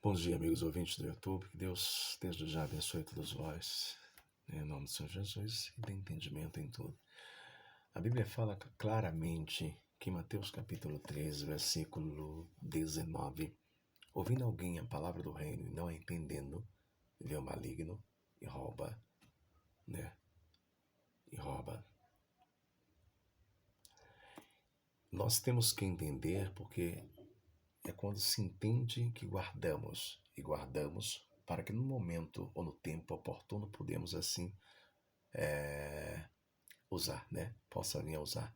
Bom dia, amigos ouvintes do YouTube. Que Deus desde já abençoe todos vós, em nome do Senhor Jesus, e dê entendimento em tudo. A Bíblia fala claramente que em Mateus capítulo 13, versículo 19, ouvindo alguém a palavra do reino e não a entendendo, vê o maligno e rouba, né? E rouba. Nós temos que entender porque é quando se entende que guardamos, e guardamos para que no momento ou no tempo oportuno podemos assim usar, né? Possa vir a usar.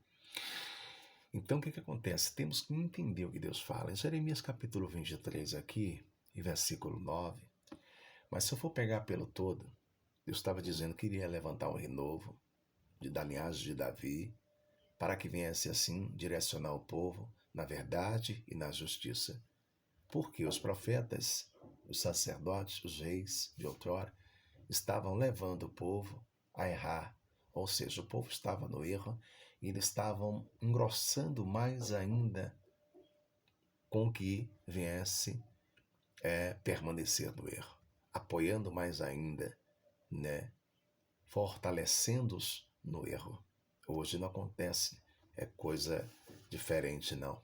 Então, o que acontece? Temos que entender o que Deus fala. Em Jeremias capítulo 23 aqui, e versículo 9, mas se eu for pegar pelo todo, Deus estava dizendo que iria levantar um renovo da linhagem de Davi, para que viesse assim direcionar o povo na verdade e na justiça. Porque os profetas, os sacerdotes, os reis de outrora, estavam levando o povo a errar, ou seja, o povo estava no erro e eles estavam engrossando mais ainda com que viesse permanecer no erro, apoiando mais ainda, né, fortalecendo-os no erro. Hoje não acontece, é coisa diferente não,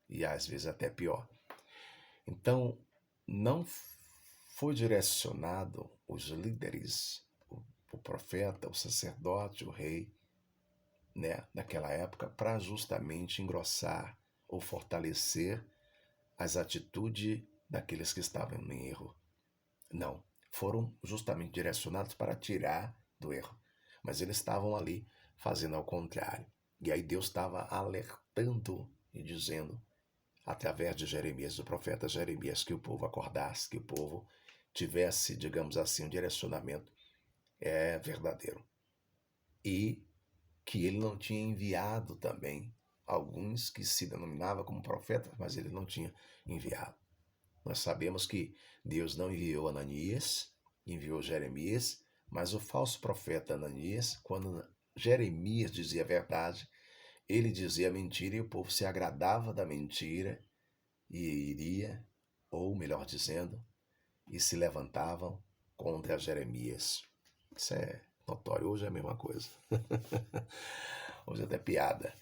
e às vezes até pior. Então, não foi direcionado os líderes, o profeta, o sacerdote, o rei, né, naquela época, para justamente engrossar ou fortalecer as atitudes daqueles que estavam em erro. Não, foram justamente direcionados para tirar do erro. Mas eles estavam ali fazendo ao contrário. E aí Deus estava alertando e dizendo, através de Jeremias, do profeta Jeremias, que o povo acordasse, que o povo tivesse, digamos assim, um direcionamento verdadeiro. E que ele não tinha enviado também alguns que se denominavam como profetas, mas ele não tinha enviado. Nós sabemos que Deus não enviou Ananias, enviou Jeremias, mas o falso profeta Ananias, quando Jeremias dizia a verdade, ele dizia a mentira e o povo se agradava da mentira e iria, ou melhor dizendo, e se levantavam contra Jeremias. Isso é notório, hoje é a mesma coisa. Hoje é até piada.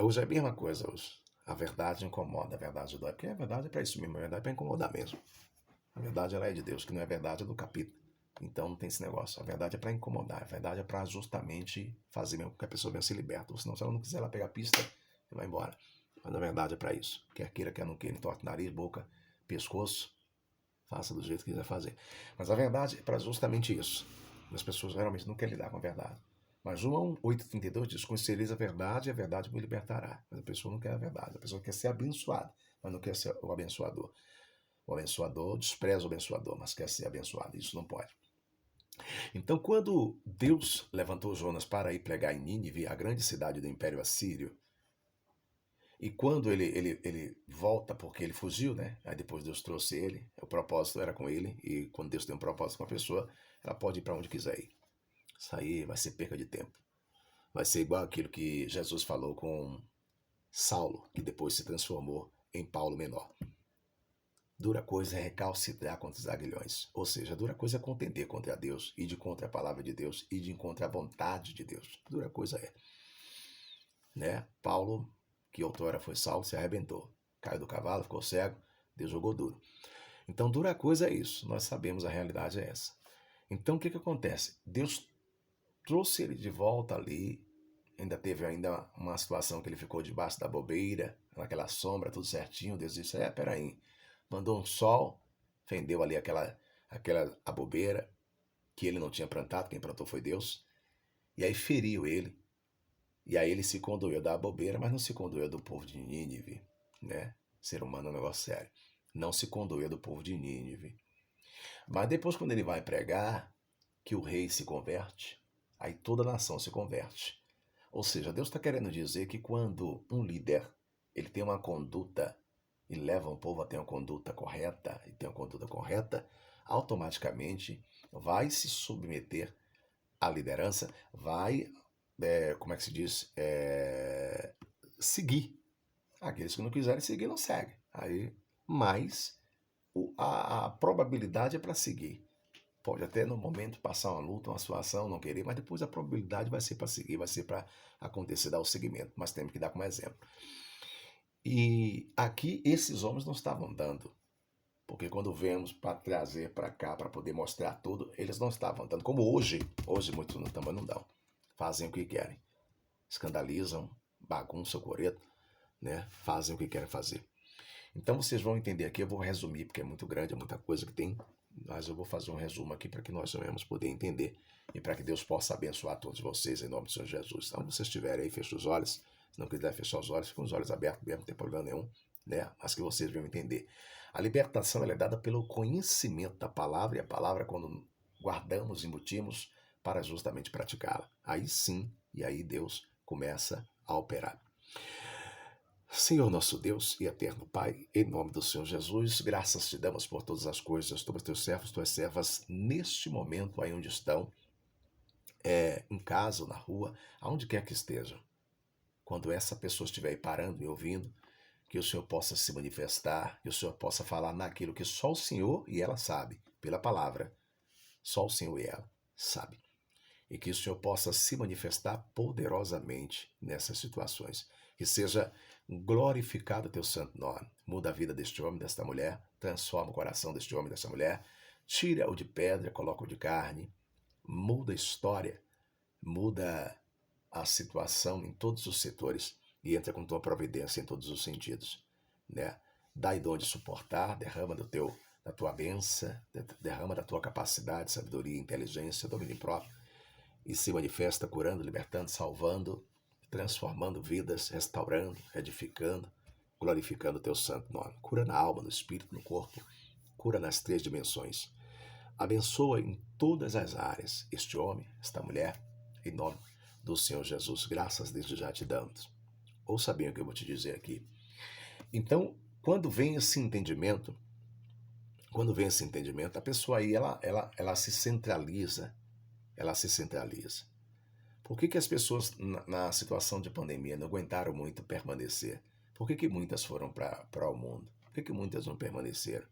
Hoje é a mesma coisa hoje. A verdade incomoda, a verdade dói. Porque a verdade é para isso mesmo, a verdade é para incomodar mesmo. A verdade ela é de Deus, que não é verdade é do capítulo. Então não tem esse negócio. A verdade é para incomodar, a verdade é para justamente fazer mesmo com que a pessoa venha se liberta. Ou senão, se ela não quiser ela pegar a pista, ela vai embora. Mas a verdade é para isso. Quer queira, quer não queira, entorte nariz, boca, pescoço, faça do jeito que quiser fazer. Mas a verdade é para justamente isso. As pessoas realmente não querem lidar com a verdade. Mas João 8,32 diz: conhecereis a verdade me libertará. Mas a pessoa não quer a verdade. A pessoa quer ser abençoada, mas não quer ser o abençoador. O abençoador despreza o abençoador, mas quer ser abençoado. Isso não pode. Então, quando Deus levantou Jonas para ir pregar em Nínive, a grande cidade do Império Assírio, e quando ele volta, porque ele fugiu, né? Aí depois Deus trouxe ele, o propósito era com ele, e quando Deus tem um propósito com a pessoa, ela pode ir para onde quiser ir. Isso aí vai ser perca de tempo. Vai ser igual aquilo que Jesus falou com Saulo, que depois se transformou em Paulo Menor. Dura coisa é recalcitrar contra os aguilhões. Ou seja, dura coisa é contender contra Deus, ir de contra a palavra de Deus, ir de contra a vontade de Deus. Dura coisa é. Né? Paulo, que outrora foi Saulo, se arrebentou. Caiu do cavalo, ficou cego, Deus jogou duro. Então, dura coisa é isso. Nós sabemos a realidade é essa. Então, o que acontece? Deus trouxe ele de volta ali. Ainda teve uma situação que ele ficou debaixo da bobeira, naquela sombra, tudo certinho. Deus disse, peraí. Mandou um sol, fendeu ali aquela a bobeira, que ele não tinha plantado, quem plantou foi Deus. E aí feriu ele. E aí ele se condoeu da bobeira, mas não se condoeu do povo de Nínive, né? Ser humano é um negócio sério. Não se condoeu do povo de Nínive. Mas depois, quando ele vai pregar, que o rei se converte, aí toda a nação se converte. Ou seja, Deus está querendo dizer que quando um líder ele tem uma conduta e leva o povo a ter uma conduta correta, e tem uma conduta correta, automaticamente vai se submeter à liderança, vai, como é que se diz, seguir. Aqueles que não quiserem seguir, não seguem. Aí, mas a probabilidade é para seguir. Pode até no momento passar uma luta, uma situação, não querer, mas depois a probabilidade vai ser para seguir, vai ser para acontecer, dar o seguimento. Mas temos que dar como exemplo. E aqui esses homens não estavam dando. Porque quando vemos para trazer para cá, para poder mostrar tudo, eles não estavam dando. Como hoje muitos também não dão. Fazem o que querem. Escandalizam, bagunçam o coreto, né? Fazem o que querem fazer. Então vocês vão entender aqui, eu vou resumir, porque é muito grande, é muita coisa que tem, mas eu vou fazer um resumo aqui para que nós venhamos poder entender e para que Deus possa abençoar todos vocês em nome do Senhor Jesus. Então, se vocês estiverem aí, fechem os olhos. Se não quiser fechar os olhos, fiquem com os olhos abertos mesmo, não tem problema nenhum, né? Mas que vocês venham entender. A libertação ela é dada pelo conhecimento da palavra, e a palavra, quando guardamos, embutimos, para justamente praticá-la. Aí sim, e aí Deus começa a operar. Senhor nosso Deus e eterno Pai, em nome do Senhor Jesus, graças te damos por todas as coisas, sobre teus servos, tuas servas, neste momento aí onde estão, em casa ou na rua, aonde quer que estejam. Quando essa pessoa estiver aí parando e ouvindo, que o Senhor possa se manifestar, que o Senhor possa falar naquilo que só o Senhor e ela sabe, pela palavra, só o Senhor e ela sabe. E que o Senhor possa se manifestar poderosamente nessas situações. Que seja glorificado o teu santo nome. Muda a vida deste homem, desta mulher, transforma o coração deste homem, desta mulher, tira-o de pedra, coloca-o de carne, muda a história, muda a situação em todos os setores e entra com tua providência em todos os sentidos, né? Dai dom de suportar, derrama da tua bênção, derrama da tua capacidade, sabedoria, inteligência, domínio próprio, e se manifesta curando, libertando, salvando, transformando vidas, restaurando, edificando, glorificando o teu santo nome. Cura na alma, no espírito, no corpo, cura nas 3 dimensões. Abençoa em todas as áreas este homem, esta mulher, em nome do Senhor Jesus. Graças desde já te damos. Ouça bem o que eu vou te dizer aqui. Então, quando vem esse entendimento, a pessoa aí, ela se centraliza. Ela se centraliza. Por que as pessoas, na situação de pandemia, não aguentaram muito permanecer? Por que muitas foram para o mundo? Por que muitas não permaneceram?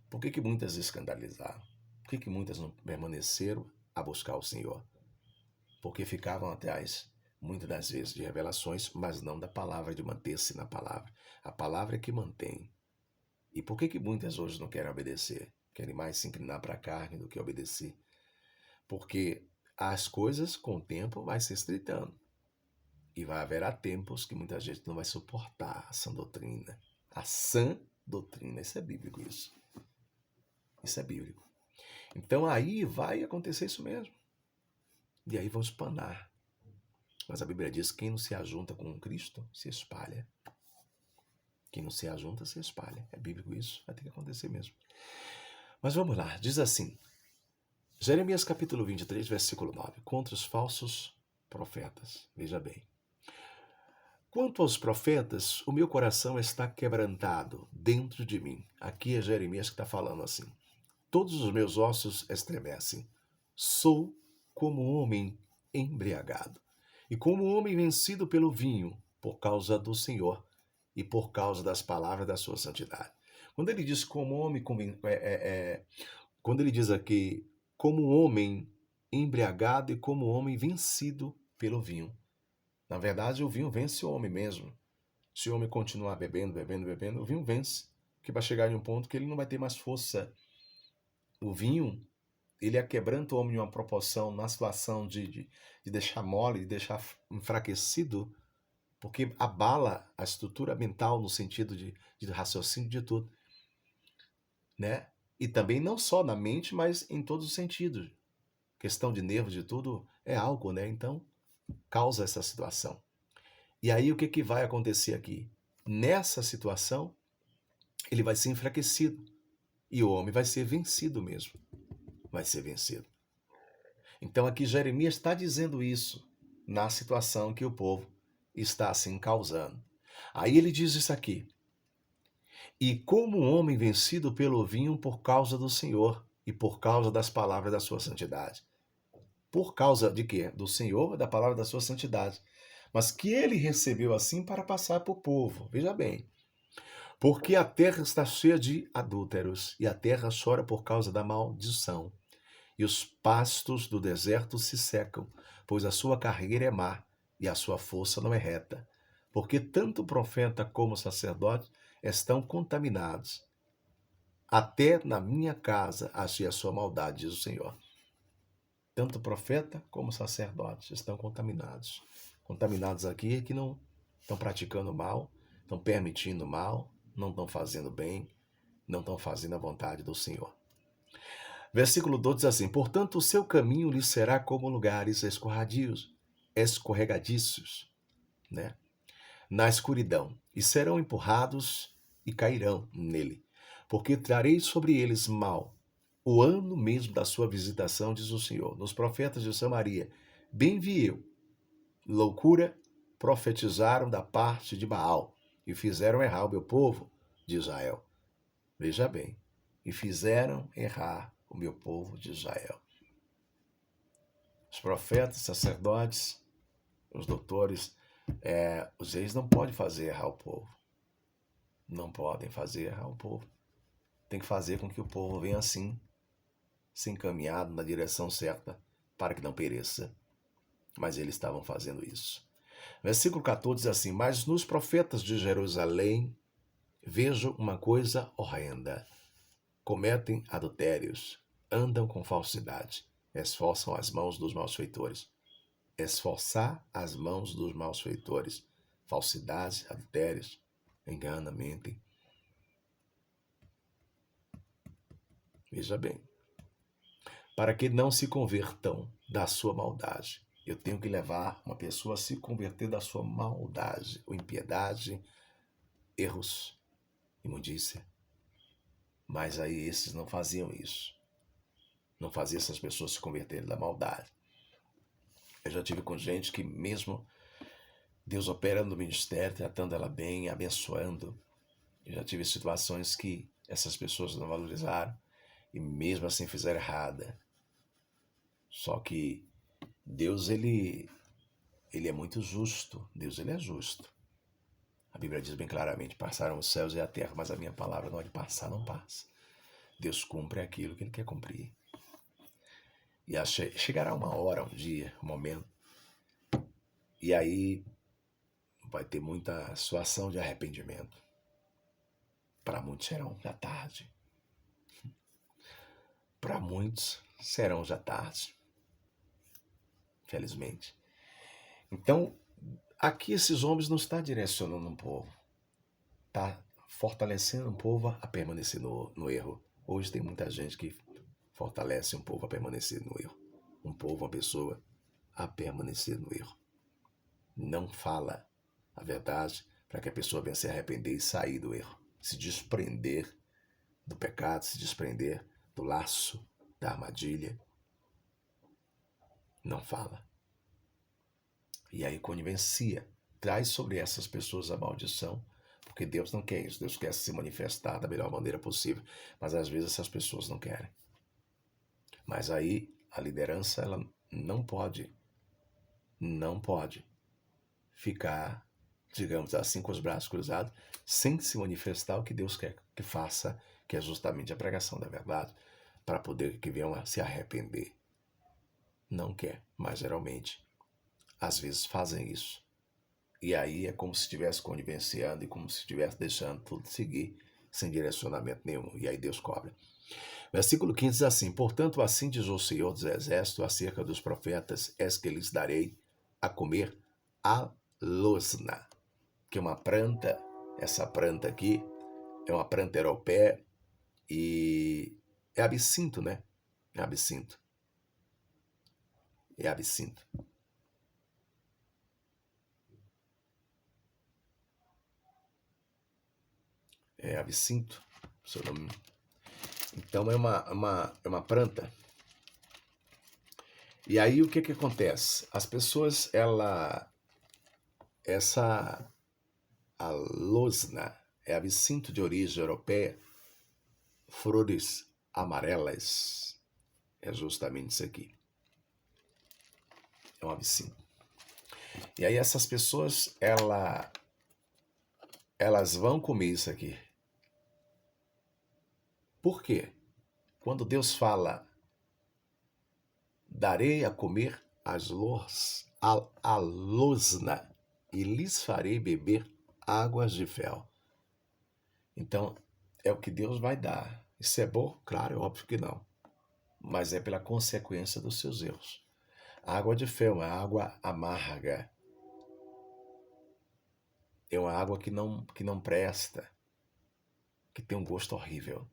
Por que muitas escandalizaram? Por que muitas não permaneceram a buscar o Senhor? Porque ficavam atrás, muitas das vezes, de revelações, mas não da palavra, de manter-se na palavra. A palavra é que mantém. E por que muitas hoje não querem obedecer? Querem mais se inclinar para a carne do que obedecer? Porque as coisas, com o tempo, vai se estreitando. E vai haverá tempos que muita gente não vai suportar a sã doutrina. A sã doutrina. Isso é bíblico, isso. Isso é bíblico. Então aí vai acontecer isso mesmo. E aí vão espanar. Mas a Bíblia diz que quem não se ajunta com Cristo, se espalha. Quem não se ajunta, se espalha. É bíblico isso. Vai ter que acontecer mesmo. Mas vamos lá. Diz assim. Jeremias capítulo 23, versículo 9. Contra os falsos profetas. Veja bem. Quanto aos profetas, o meu coração está quebrantado dentro de mim. Aqui é Jeremias que está falando assim. Todos os meus ossos estremecem. Sou como um homem embriagado. E como um homem vencido pelo vinho, por causa do Senhor e por causa das palavras da sua santidade. Quando ele diz como homem, quando ele diz aqui como um homem embriagado e como um homem vencido pelo vinho. Na verdade, o vinho vence o homem mesmo. Se o homem continuar bebendo, o vinho vence. Porque vai chegar em um ponto que ele não vai ter mais força. O vinho, ele aquebranta o homem em uma proporção, na situação de deixar mole, de deixar enfraquecido, porque abala a estrutura mental no sentido de raciocínio de tudo. Né? E também não só na mente, mas em todos os sentidos. Questão de nervos de tudo é álcool, né? Então, causa essa situação. E aí o que vai acontecer aqui? Nessa situação, ele vai ser enfraquecido. E o homem vai ser vencido mesmo. Vai ser vencido. Então aqui Jeremias está dizendo isso na situação que o povo está assim causando. Aí ele diz isso aqui. E como um homem vencido pelo vinho por causa do Senhor e por causa das palavras da sua santidade. Por causa de quê? Do Senhor e da palavra da sua santidade. Mas que ele recebeu assim para passar para o povo. Veja bem. Porque a terra está cheia de adúlteros, e a terra chora por causa da maldição. E os pastos do deserto se secam, pois a sua carreira é má, e a sua força não é reta. Porque tanto o profeta como o sacerdote estão contaminados. Até na minha casa achei a sua maldade, diz o Senhor. Tanto o profeta como o sacerdote estão contaminados. Contaminados aqui é que não estão praticando mal, estão permitindo mal, não estão fazendo bem, não estão fazendo a vontade do Senhor. Versículo 12 diz assim: portanto, o seu caminho lhe será como lugares escorregadiços, né? Na escuridão, e serão empurrados e cairão nele, porque trarei sobre eles mal, o ano mesmo da sua visitação, diz o Senhor. Nos profetas de Samaria, bem vi eu, loucura, profetizaram da parte de Baal, e fizeram errar o meu povo de Israel. Veja bem, e fizeram errar o meu povo de Israel. Os profetas, sacerdotes, os doutores, os reis não podem fazer errar o povo. Não podem fazer errar o povo. Tem que fazer com que o povo venha assim, se encaminhado na direção certa, para que não pereça. Mas eles estavam fazendo isso. Versículo 14 diz assim: mas nos profetas de Jerusalém vejo uma coisa horrenda. Cometem adultérios, andam com falsidade, esforçam as mãos dos malfeitores. Esforçar as mãos dos malfeitores. Falsidade, adultérios, engana, mentem. Veja bem, para que não se convertam da sua maldade. Eu tenho que levar uma pessoa a se converter da sua maldade, ou impiedade, erros, imundícia. Mas aí esses não faziam isso. Não faziam essas pessoas se converterem da maldade. Eu já tive com gente que mesmo Deus operando no ministério, tratando ela bem, abençoando. Eu já tive situações que essas pessoas não valorizaram e mesmo assim fizeram errada. Só que Deus, ele é muito justo. Deus, ele é justo. A Bíblia diz bem claramente: passaram os céus e a terra, mas a minha palavra não há de passar, não passa. Deus cumpre aquilo que ele quer cumprir. E chegará uma hora, um dia, um momento, e aí vai ter muita situação de arrependimento. Para muitos serão já tarde. Para muitos serão já tarde. Felizmente. Então, aqui esses homens não estão direcionando um povo. Está fortalecendo um povo a permanecer no erro. Hoje tem muita gente que fortalece um povo a permanecer no erro. Um povo, uma pessoa a permanecer no erro. Não fala a verdade para que a pessoa venha se arrepender e sair do erro. Se desprender do pecado, se desprender do laço, da armadilha. Não fala. E aí connivencia, traz sobre essas pessoas a maldição, porque Deus não quer isso. Deus quer se manifestar da melhor maneira possível, mas às vezes essas pessoas não querem. Mas aí a liderança, ela não pode ficar, digamos assim, com os braços cruzados, sem se manifestar o que Deus quer que faça, que é justamente a pregação da verdade, para poder que venham a se arrepender. Não quer, mas geralmente, às vezes fazem isso. E aí é como se estivesse connivenciando e como se estivesse deixando tudo seguir sem direcionamento nenhum. E aí Deus cobra. Versículo 15 diz assim: portanto, assim diz o Senhor dos Exércitos acerca dos profetas, és que lhes darei a comer a losna, que é uma planta. Essa planta aqui é uma planta europeia e é absinto, né? É absinto. É absinto. É absinto, seu nome. Então é uma planta. E aí o que acontece? As pessoas, essa alosna é absinto de origem europeia, flores amarelas. É justamente isso aqui. É um absinto. E aí essas pessoas, elas vão comer isso aqui. Por quê? Quando Deus fala, darei a comer a losna e lhes farei beber águas de fel. Então, é o que Deus vai dar. Isso é bom? Claro, é óbvio que não. Mas é pela consequência dos seus erros. A água de fel é uma água amarga. É uma água que não presta, que tem um gosto horrível.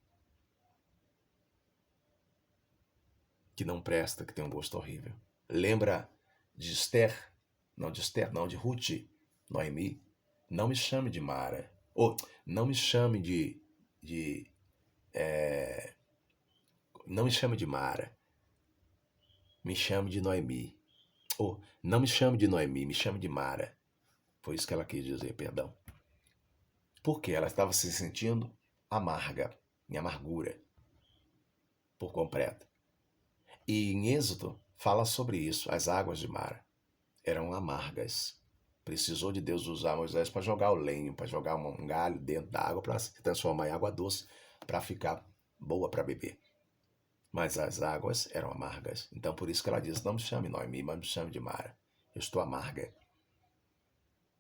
Que não presta, que tem um gosto horrível. Lembra de Esther? Não de Esther, não, de Ruth, Noemi. Não me chame de Mara. Ou não me chame de não me chame de Mara. Me chame de Noemi. Ou não me chame de Noemi, me chame de Mara. Foi isso que ela quis dizer, perdão. Porque ela estava se sentindo amarga, em amargura, por completo. E em Êxodo fala sobre isso. As águas de Mara eram amargas. Precisou de Deus usar Moisés para jogar o lenho, para jogar um galho dentro da água, para se transformar em água doce, para ficar boa para beber. Mas as águas eram amargas. Então por isso que ela diz, não me chame Noemi, mas me chame de Mara. Eu estou amarga.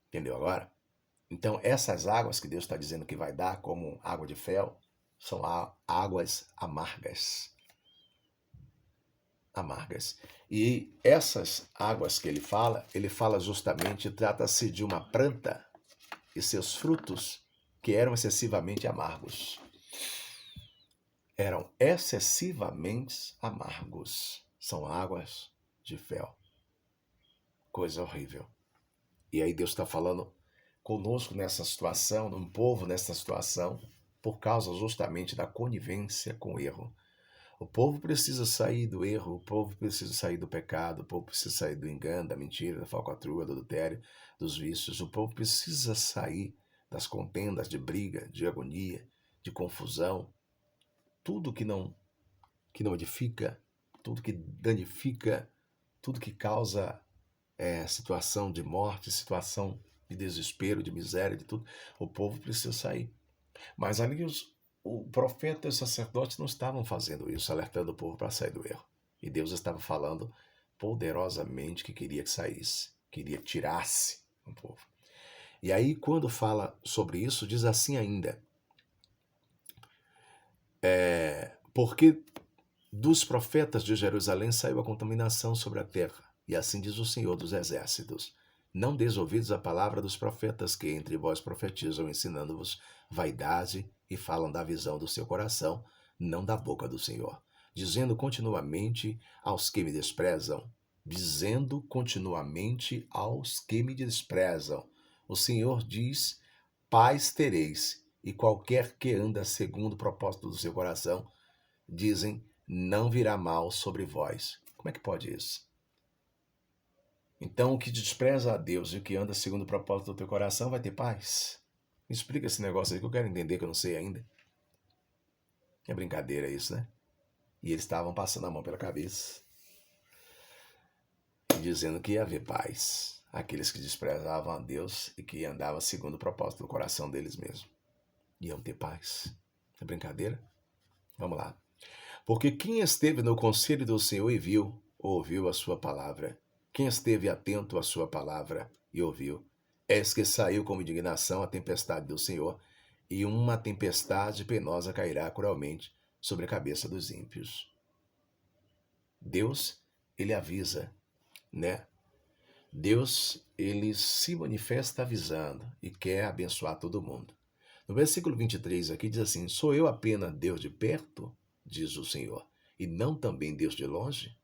Entendeu agora? Então essas águas que Deus está dizendo que vai dar como água de fel, são águas amargas. Amargas. E essas águas que ele fala justamente, trata-se de uma planta e seus frutos que eram excessivamente amargos. Eram excessivamente amargos. São águas de fel. Coisa horrível. E aí Deus está falando conosco nessa situação, num povo nessa situação, por causa justamente da conivência com o erro. O povo precisa sair do erro, o povo precisa sair do pecado, o povo precisa sair do engano, da mentira, da falcatrua, do adultério, dos vícios. O povo precisa sair das contendas, de briga, de agonia, de confusão. Tudo que não edifica, tudo que danifica, tudo que causa situação de morte, situação de desespero, de miséria, de tudo. O povo precisa sair. Mas ali o profeta e os sacerdotes não estavam fazendo isso, alertando o povo para sair do erro. E Deus estava falando poderosamente que queria que saísse, queria que tirasse o povo. E aí, quando fala sobre isso, diz assim ainda: porque dos profetas de Jerusalém saiu a contaminação sobre a terra. E assim diz o Senhor dos Exércitos: não deis ouvidos à palavra dos profetas que entre vós profetizam, ensinando-vos vaidade e falam da visão do seu coração, não da boca do Senhor, dizendo continuamente aos que me desprezam, o Senhor diz: paz tereis, e qualquer que anda segundo o propósito do seu coração, dizem, não virá mal sobre vós. Como é que pode isso? Então, o que despreza a Deus e o que anda segundo o propósito do teu coração vai ter paz? Me explica esse negócio aí que eu quero entender, que eu não sei ainda. É brincadeira isso, né? E eles estavam passando a mão pela cabeça, dizendo que ia haver paz. Aqueles que desprezavam a Deus e que andavam segundo o propósito do coração deles mesmos. Iam ter paz. É brincadeira? Vamos lá. Porque quem esteve no conselho do Senhor e viu, ouviu a sua palavra. Quem esteve atento à sua palavra e ouviu, eis que saiu como indignação a tempestade do Senhor, e uma tempestade penosa cairá cruelmente sobre a cabeça dos ímpios. Deus, ele avisa, né? Deus, ele se manifesta avisando e quer abençoar todo mundo. No versículo 23 aqui diz assim: sou eu apenas Deus de perto, diz o Senhor, e não também Deus de longe?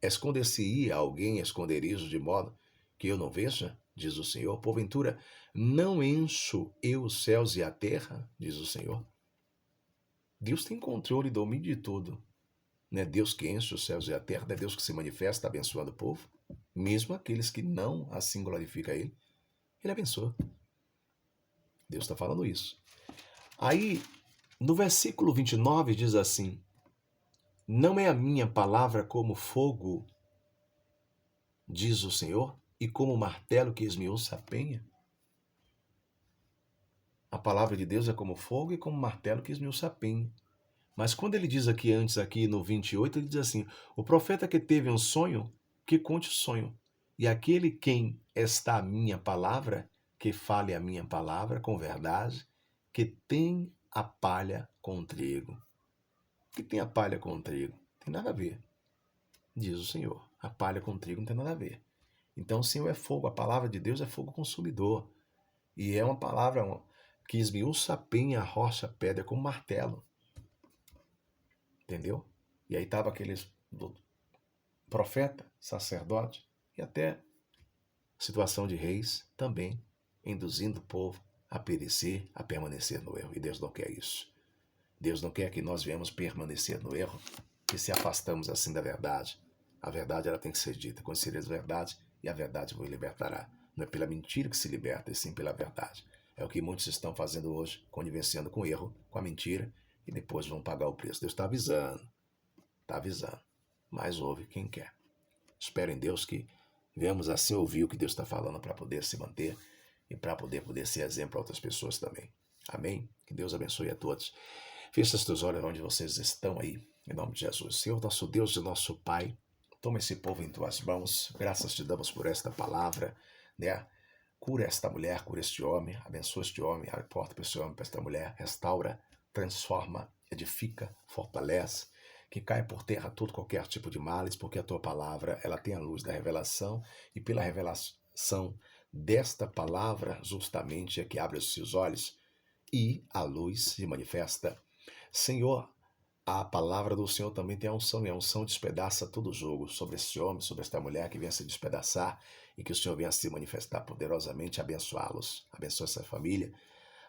Esconder-se-ia alguém esconderijo de modo que eu não veja, diz o Senhor? Porventura, não encho eu os céus e a terra, diz o Senhor? Deus tem controle e domínio de tudo. Não é Deus que enche os céus e a terra, não é Deus que se manifesta abençoando o povo? Mesmo aqueles que não assim glorificam Ele, Ele abençoa. Deus está falando isso. Aí, no versículo 29 diz assim: não é a minha palavra como fogo, diz o Senhor, e como martelo que esmiuça a penha? A palavra de Deus é como fogo e como martelo que esmiuça a penha. Mas quando ele diz aqui antes, aqui no 28, ele diz assim: o profeta que teve um sonho, que conte o sonho. E aquele quem está a minha palavra, que fale a minha palavra com verdade, que tem a palha com o trigo. Que tem a palha com o trigo? Tem nada a ver, diz o Senhor. A palha com o trigo não tem nada a ver. Então o Senhor é fogo, a palavra de Deus é fogo consumidor. E é uma palavra que esmiuça a penha, a rocha, a pedra como martelo. Entendeu? E aí estava aqueles profeta, sacerdote e até situação de reis também, induzindo o povo a perecer, a permanecer no erro. E Deus não quer isso. Deus não quer que nós venhamos permanecer no erro e se afastamos assim da verdade. A verdade ela tem que ser dita. Conhecereis a verdade e a verdade vos libertará. Não é pela mentira que se liberta, e sim pela verdade. É o que muitos estão fazendo hoje, connivenciando com o erro, com a mentira, e depois vão pagar o preço. Deus está avisando. Está avisando. Mas ouve quem quer. Espero em Deus que venhamos assim ouvir o que Deus está falando para poder se manter e para poder ser exemplo para outras pessoas também. Amém? Que Deus abençoe a todos. Feche os teus olhos onde vocês estão aí, em nome de Jesus. Senhor, nosso Deus e nosso Pai, toma esse povo em tuas mãos. Graças te damos por esta palavra, né? Cura esta mulher, cura este homem, abençoa este homem, abre porta para esse homem, para esta mulher, restaura, transforma, edifica, fortalece, que caia por terra todo qualquer tipo de males, porque a tua palavra, ela tem a luz da revelação, e pela revelação desta palavra, justamente é que abre os seus olhos e a luz se manifesta. Senhor, a palavra do Senhor também tem a unção, e a unção despedaça todo o jogo sobre esse homem, sobre esta mulher que venha se despedaçar, e que o Senhor venha se manifestar poderosamente, abençoá-los. Abençoa essa família,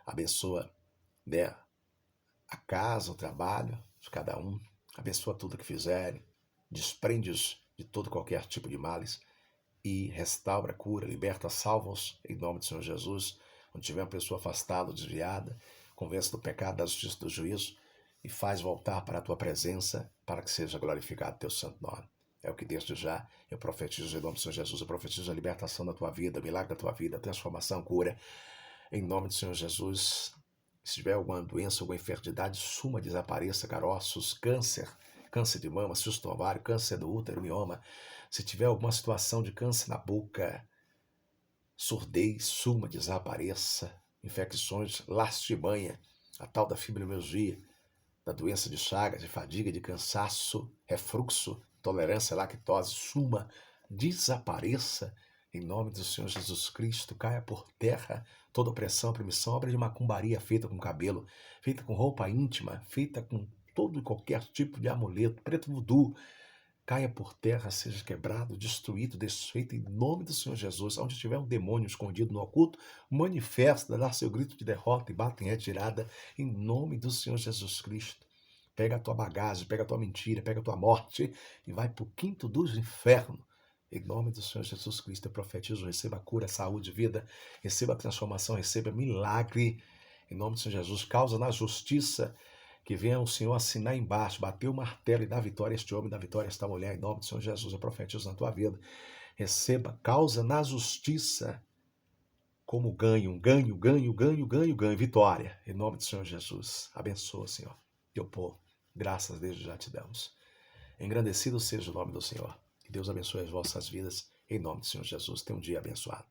abençoa, né, a casa, o trabalho de cada um, abençoa tudo que fizerem, desprende-os de todo qualquer tipo de males e restaura, cura, liberta, salva-os em nome do Senhor Jesus. Onde tiver uma pessoa afastada, desviada, convence do pecado, da justiça, do juízo e faz voltar para a tua presença para que seja glorificado teu santo nome. É o que desde já eu profetizo em nome do Senhor Jesus. Eu profetizo a libertação da tua vida, o milagre da tua vida, a transformação, cura. Em nome do Senhor Jesus. Se tiver alguma doença, alguma enfermidade, suma, desapareça, caroços, câncer, câncer de mama, cisto ovário, câncer do útero, mioma. Se tiver alguma situação de câncer na boca, surdez, suma, desapareça. Infecções, lastimanha, a tal da fibromialgia, da doença de Chagas, de fadiga, de cansaço, refluxo, intolerância à lactose, suma, desapareça. Em nome do Senhor Jesus Cristo, caia por terra toda opressão, permissão, obra de macumbaria feita com cabelo, feita com roupa íntima, feita com todo e qualquer tipo de amuleto, preto voodoo, caia por terra, seja quebrado, destruído, desfeito em nome do Senhor Jesus. Onde tiver um demônio escondido no oculto, manifesta, dá seu grito de derrota e bate em retirada em nome do Senhor Jesus Cristo. Pega a tua bagagem, pega a tua mentira, pega a tua morte e vai para o quinto dos infernos. Em nome do Senhor Jesus Cristo, eu profetizo, receba cura, saúde, vida, receba transformação, receba milagre. Em nome do Senhor Jesus, causa na justiça, que venha o Senhor assinar embaixo, bater o martelo e dar vitória a este homem, dar vitória a esta mulher. Em nome do Senhor Jesus, eu profetizo na tua vida. Receba causa na justiça, como ganho, vitória. Em nome do Senhor Jesus. Abençoa, Senhor, teu povo. Graças desde já te damos. Engrandecido seja o nome do Senhor. Que Deus abençoe as vossas vidas. Em nome do Senhor Jesus. Tenha um dia abençoado.